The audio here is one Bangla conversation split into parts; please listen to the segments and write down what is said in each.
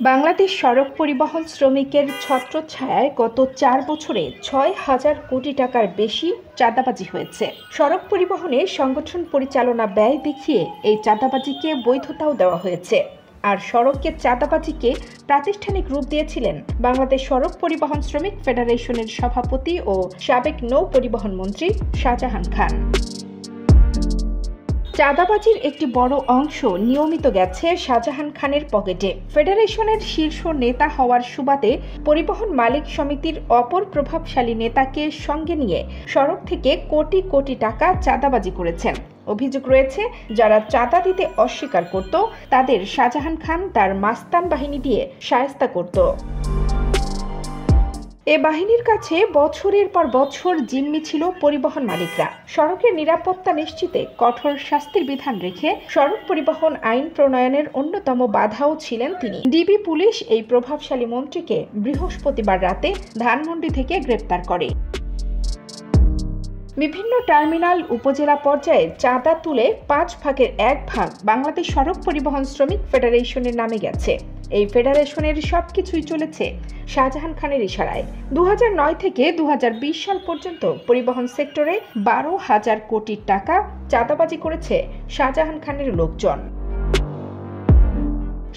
বাংলাদেশ সড়ক পরিবহন শ্রমিকের ছত্রছায়ায় গত 4 বছরে 6,000 কোটি টাকার বেশি চাঁদাবাজি হয়েছে। সড়ক পরিবহনে সংগঠন পরিচালনা ব্যয় দেখিয়ে এই চাঁদাবাজিকে বৈধতাও দেওয়া হয়েছে। আর সড়কের চাঁদাবাজিকে প্রাতিষ্ঠানিক রূপ দিয়েছিলেন বাংলাদেশ সড়ক পরিবহন শ্রমিক ফেডারেশনের সভাপতি ও সাবেক নৌ পরিবহন মন্ত্রী শাহজাহান খান। চাঁদাবাজির একটি বড় অংশ নিয়মিত গেছে শাহজাহান খানের পকেটে। ফেডারেশনের শীর্ষ নেতা হওয়ার সুবাদে পরিবহন মালিক সমিতির অপর প্রভাবশালী নেতাকে সঙ্গে নিয়ে সড়ক থেকে কোটি কোটি টাকা চাঁদাবাজি করেছেন। অভিযোগ রয়েছে, যারা চাঁদা দিতে অস্বীকার করত তাদের শাহজাহান খান তার মাস্তান বাহিনী দিয়ে শায়েস্তা করত। এ বাহিনীর কাছে বছরের পর বছর জিম্মি ছিল পরিবহন মালিকরা। সড়কের নিরাপত্তা নিশ্চিতে কঠোর শাস্তির বিধান রেখে সড়ক পরিবহন আইন প্রণয়নের অন্যতম বাধাও ছিলেন তিনি। ডিবি পুলিশ এই প্রভাবশালী মন্ত্রীকে বৃহস্পতিবার রাতে ধানমন্ডি থেকে গ্রেপ্তার করে। বিভিন্ন টার্মিনাল উপজেলা পর্যায়ে চাঁদা তুলে 5 ভাগের 1 ভাগ বাংলাদেশ সড়ক পরিবহন শ্রমিক ফেডারেশনের নামে গেছে। এই ফেডারেশনের সবকিছুই চলেছে শাহজাহান খানের ইশারায়। 2009 থেকে 2020 সাল পর্যন্ত পরিবহন সেক্টরে 12,000 কোটি টাকা চাঁদাবাজি করেছে শাহজাহান খানের লোকজন।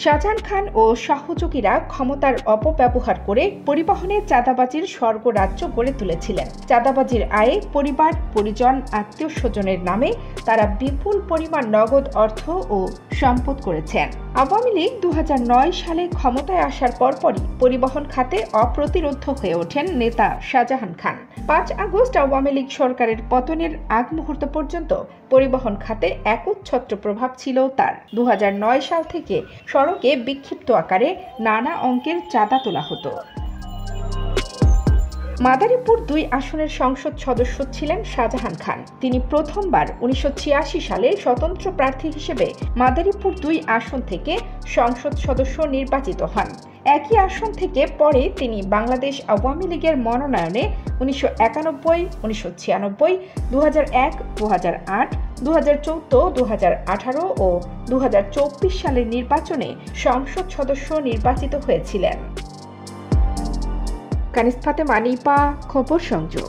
শাহজাহান খান ও সহযোগীরা ক্ষমতার অপব্যবহার করে পরিবহনে চাঁদাবাজির স্বর্গরাজ্য গড়ে তুলেছিলেন। চাঁদাবাজির আয়ে পরিবার, পরিজন, আত্মীয় স্বজনের নামে তারা বিপুল পরিমাণ নগদ অর্থ ও সম্পদ করেছেন। আওয়ামী লীগ 2009 সালে ক্ষমতায় আসার পরপরই পরিবহন খাতে অপ্রতিরোধ্য হয়ে ওঠেন নেতা শাহজাহান খান। 5 আগস্ট আওয়ামী লীগ সরকারের পতনের আগ মুহূর্ত পর্যন্ত পরিবহন খাতে একচ্ছত্র প্রভাব ছিল তার। 2009 সাল থেকে সড়কে বিক্ষিপ্ত আকারে নানা অঙ্কের চাঁদা তোলা হতো। মাদারীপুর 2 আসনের সংসদ সদস্য ছিলেন শাহজাহান খান। তিনি প্রথমবার 1986 সালে স্বতন্ত্র প্রার্থী হিসেবে মাদারীপুর 2 আসন থেকে সংসদ সদস্য নির্বাচিত হন। একই আসন থেকে পরে তিনি বাংলাদেশ আওয়ামী লীগের মনোনয়নে 1991, 1996, 2001, 2008, 2014, 2018 ও 2024 সালের নির্বাচনে সংসদ সদস্য নির্বাচিত হয়েছিলেন। কানিজ ফাতেমা নিপা, খবর সংযোগ।